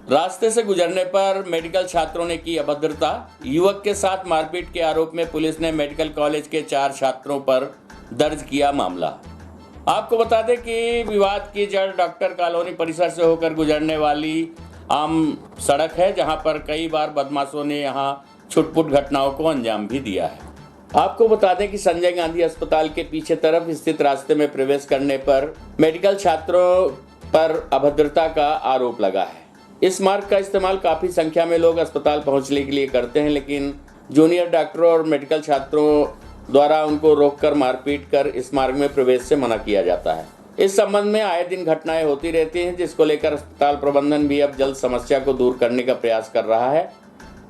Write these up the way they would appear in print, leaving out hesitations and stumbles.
रास्ते से गुजरने पर मेडिकल छात्रों ने की अभद्रता। युवक के साथ मारपीट के आरोप में पुलिस ने मेडिकल कॉलेज के 4 छात्रों पर दर्ज किया मामला। आपको बता दें कि विवाद की जड़ डॉक्टर कॉलोनी परिसर से होकर गुजरने वाली आम सड़क है, जहां पर कई बार बदमाशों ने यहां छुटपुट घटनाओं को अंजाम भी दिया है। आपको बता दें कि संजय गांधी अस्पताल के पीछे तरफ स्थित रास्ते में प्रवेश करने पर मेडिकल छात्रों पर अभद्रता का आरोप लगा है। इस मार्ग का इस्तेमाल काफ़ी संख्या में लोग अस्पताल पहुंचने के लिए करते हैं, लेकिन जूनियर डॉक्टरों और मेडिकल छात्रों द्वारा उनको रोककर मारपीट कर इस मार्ग में प्रवेश से मना किया जाता है। इस संबंध में आए दिन घटनाएं होती रहती हैं, जिसको लेकर अस्पताल प्रबंधन भी अब जल्द समस्या को दूर करने का प्रयास कर रहा है।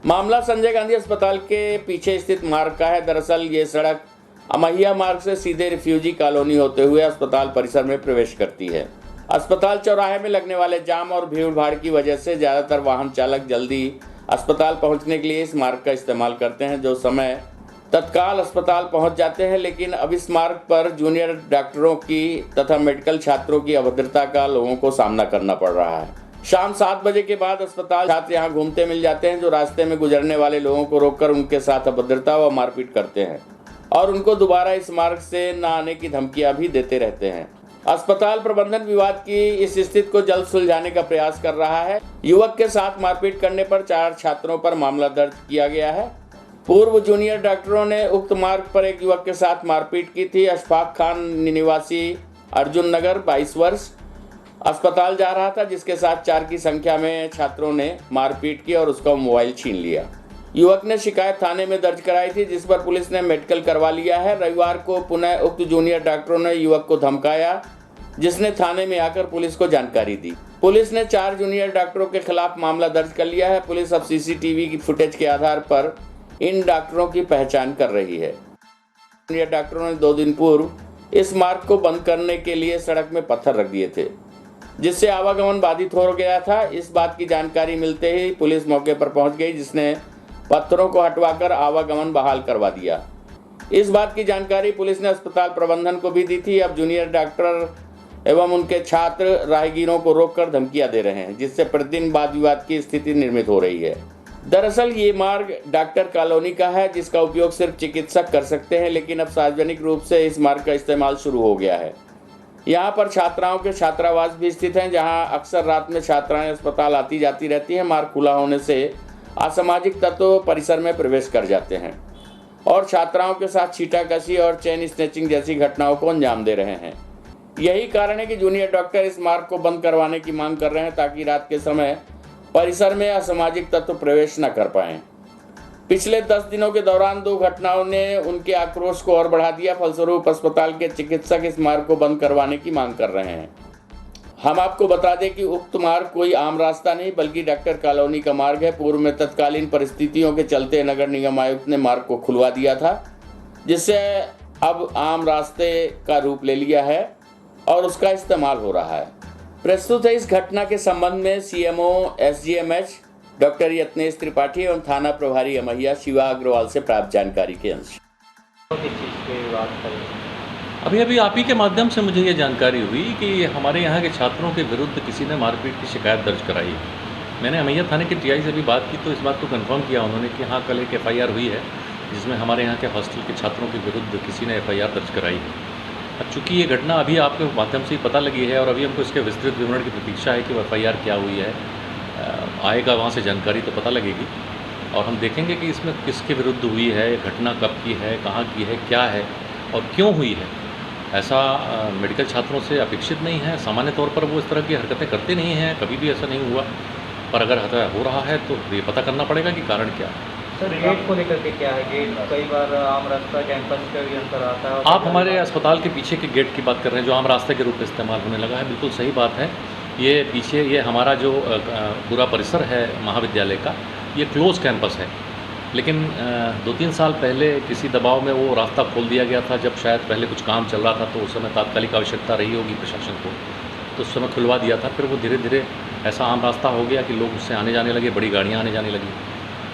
मामला संजय गांधी अस्पताल के पीछे स्थित मार्ग का है। दरअसल ये सड़क अमैया मार्ग से सीधे रिफ्यूजी कॉलोनी होते हुए अस्पताल परिसर में प्रवेश करती है। अस्पताल चौराहे में लगने वाले जाम और भीड़ भाड़ की वजह से ज़्यादातर वाहन चालक जल्दी अस्पताल पहुंचने के लिए इस मार्ग का इस्तेमाल करते हैं, जो समय तत्काल अस्पताल पहुंच जाते हैं। लेकिन अब इस मार्ग पर जूनियर डॉक्टरों की तथा मेडिकल छात्रों की अभद्रता का लोगों को सामना करना पड़ रहा है। शाम 7 बजे के बाद अस्पताल छात्र यहाँ घूमते मिल जाते हैं, जो रास्ते में गुजरने वाले लोगों को रोककर उनके साथ अभद्रता व मारपीट करते हैं और उनको दोबारा इस मार्ग से न आने की धमकियां भी देते रहते हैं। अस्पताल प्रबंधन विवाद की इस स्थिति को जल्द सुलझाने का प्रयास कर रहा है। युवक के साथ मारपीट करने पर 4 छात्रों पर मामला दर्ज किया गया है। पूर्व जूनियर डॉक्टरों ने उक्त मार्ग पर एक युवक के साथ मारपीट की थी। अशफाक खान निवासी अर्जुन नगर 22 वर्ष अस्पताल जा रहा था, जिसके साथ 4 की संख्या में छात्रों ने मारपीट की और उसका मोबाइल छीन लिया। युवक ने शिकायत थाने में दर्ज कराई थी, जिस पर पुलिस ने मेडिकल करवा लिया है। रविवार को पुनः उक्त जूनियर डॉक्टरों ने युवक को धमकाया, जिसने थाने में आकर पुलिस को जानकारी दी। पुलिस ने 4 जूनियर डॉक्टरों के खिलाफ मामला दर्ज कर लिया है। पुलिस अब सीसीटीवी की फुटेज के आधार पर इन डॉक्टरों की पहचान कर रही है। जूनियर डॉक्टरों ने 2 दिन पूर्व इस मार्ग को बंद करने के लिए सड़क में पत्थर रख दिए थे, जिससे आवागमन बाधित हो गया था। इस बात की जानकारी मिलते ही पुलिस मौके पर पहुंच गई, जिसने पत्थरों को हटवाकर आवागमन बहाल करवा दिया। इस बात की जानकारी पुलिस ने अस्पताल प्रबंधन को भी दी थी। अब जूनियर डॉक्टर एवं उनके छात्र राहगीरों को रोककर धमकियां दे रहे हैं, जिससे प्रतिदिन वाद विवाद की स्थिति निर्मित हो रही है। दरअसल ये मार्ग डॉक्टर कॉलोनी का है, जिसका उपयोग सिर्फ चिकित्सक कर सकते हैं, लेकिन अब सार्वजनिक रूप से इस मार्ग का इस्तेमाल शुरू हो गया है। यहाँ पर छात्राओं के छात्रावास भी स्थित हैं, जहाँ अक्सर रात में छात्राएं अस्पताल आती जाती रहती हैं। मार्ग खुला होने से असामाजिक तत्व परिसर में प्रवेश कर जाते हैं और छात्राओं के साथ छींटाकशी और चेन स्नैचिंग जैसी घटनाओं को अंजाम दे रहे हैं। यही कारण है कि जूनियर डॉक्टर इस मार्ग को बंद करवाने की मांग कर रहे हैं, ताकि रात के समय परिसर में असामाजिक तत्व प्रवेश न कर पाएं। पिछले 10 दिनों के दौरान 2 घटनाओं ने उनके आक्रोश को और बढ़ा दिया। फलस्वरूप अस्पताल के चिकित्सक इस मार्ग को बंद करवाने की मांग कर रहे हैं। हम आपको बता दें कि उक्त मार्ग कोई आम रास्ता नहीं, बल्कि डॉक्टर कॉलोनी का मार्ग है। पूर्व में तत्कालीन परिस्थितियों के चलते नगर निगम आयुक्त ने मार्ग को खुलवा दिया था, जिससे अब आम रास्ते का रूप ले लिया है और उसका इस्तेमाल हो रहा है। प्रस्तुत है इस घटना के संबंध में सीएमओ एसजीएमएच डॉक्टर यत्नेश त्रिपाठी एवं थाना प्रभारी अमैया शिवा अग्रवाल से प्राप्त जानकारी के अंश। अभी आप ही के माध्यम से मुझे ये जानकारी हुई कि हमारे यहाँ के छात्रों के विरुद्ध किसी ने मारपीट की शिकायत दर्ज कराई। मैंने अमैया थाने के टीआई से भी बात की, तो इस बात को कंफर्म किया उन्होंने कि हाँ, कल एक एफआईआर हुई है, जिसमें हमारे यहाँ के हॉस्टल के छात्रों के विरुद्ध किसी ने एफआईआर दर्ज कराई है। अब चूँकि ये घटना अभी आपके माध्यम से ही पता लगी है और अभी हमको इसके विस्तृत विवरण की प्रतीक्षा है कि वो एफआईआर क्या हुई है, आएगा वहाँ से जानकारी तो पता लगेगी और हम देखेंगे कि इसमें किसके विरुद्ध हुई है, घटना कब की है, कहाँ की है, क्या है और क्यों हुई है। ऐसा मेडिकल छात्रों से अपेक्षित नहीं है। सामान्य तौर पर वो इस तरह की हरकतें करते नहीं हैं, कभी भी ऐसा नहीं हुआ, पर अगर हो रहा है तो ये पता करना पड़ेगा कि कारण क्या है। सर, गेट को लेकर के क्या है? गेट कई बार आम रास्ता कैंपस का भी अंतर आता है। आप हमारे अस्पताल के पीछे के गेट की बात कर रहे हैं, जो आम रास्ते के रूप में इस्तेमाल होने लगा है। बिल्कुल सही बात है। ये पीछे ये हमारा जो पूरा परिसर है महाविद्यालय का, ये क्लोज कैंपस है, लेकिन 2-3 साल पहले किसी दबाव में वो रास्ता खोल दिया गया था। जब शायद पहले कुछ काम चल रहा था, तो उस समय तात्कालिक आवश्यकता रही होगी प्रशासन को, तो उस समय खुलवा दिया था। फिर वो धीरे धीरे ऐसा आम रास्ता हो गया कि लोग उससे आने जाने लगे, बड़ी गाड़ियाँ आने जाने लगी।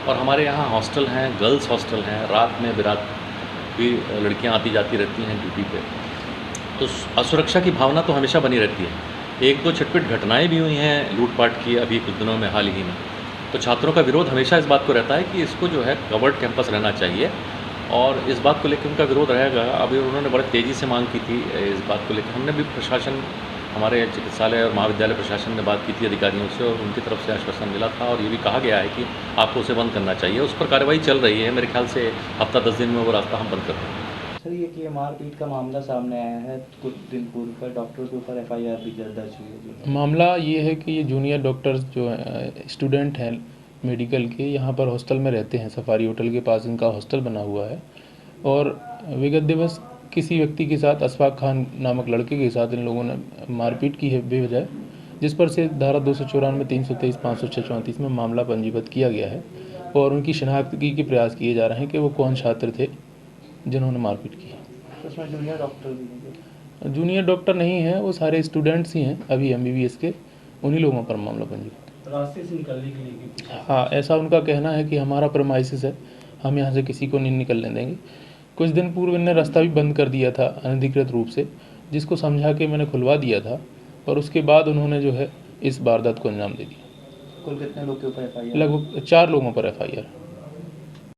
और हमारे यहाँ हॉस्टल हैं, गर्ल्स हॉस्टल हैं, रात में बिरात भी लड़कियाँ आती जाती रहती हैं ड्यूटी पे, तो असुरक्षा की भावना तो हमेशा बनी रहती है। एक दो छिटपिट घटनाएं भी हुई हैं लूटपाट की अभी कुछ दिनों में हाल ही में। तो छात्रों का विरोध हमेशा इस बात को रहता है कि इसको जो है कवर्ड कैंपस रहना चाहिए और इस बात को लेकर उनका विरोध रहेगा। अभी उन्होंने बड़े तेज़ी से मांग की थी इस बात को लेकर। हमने भी प्रशासन, हमारे चिकित्सालय और महाविद्यालय प्रशासन ने बात की थी अधिकारियों से और उनकी तरफ से आश्वासन मिला था और ये भी कहा गया है कि आपको उसे बंद करना चाहिए। उस पर कार्रवाई चल रही है। मेरे ख्याल से हफ्ता 10 दिन में वो रास्ता हम बंद कर देंगे। सर ये मारपीट का मामला सामने आया है कुछ दिन पूर्व का, डॉक्टर के ऊपर एफआईआर भी दर्ज हुई है जी। मामला ये है कि ये जूनियर डॉक्टर्स जो स्टूडेंट हैं मेडिकल के, यहाँ पर हॉस्टल में रहते हैं। सफारी होटल के पास इनका हॉस्टल बना हुआ है और विगत दिवस किसी व्यक्ति के साथ, अशफाक खान नामक लड़के के साथ इन लोगों ने मारपीट की है बेवजह, जिस पर से धारा 294, 323, 506, 34 में मामला पंजीबद्ध किया गया है और उनकी शनाख्त के प्रयास किए जा रहे हैं कि वो कौन छात्र थे जिन्होंने मारपीट की। तो उसमें जूनियर डॉक्टर भी हैं? जूनियर डॉक्टर नहीं है, वो सारे स्टूडेंट्स ही हैं अभी MBBS के, उन्हीं लोगों पर मामला पंजीबद्ध। रास्ते से निकलने के लिए हाँ, ऐसा उनका कहना है कि हमारा प्रमाइसिस है, हम यहाँ से किसी को नहीं निकलने देंगे। कुछ दिन पूर्व इन्होंने रास्ता भी बंद कर दिया था अनधिकृत रूप से, जिसको समझा के मैंने खुलवा दिया था और उसके बाद उन्होंने जो है इस वारदात को अंजाम दे दिया। कुल कितने लोग के ऊपर एफआईआर? लगभग 4 लोगों पर FIR।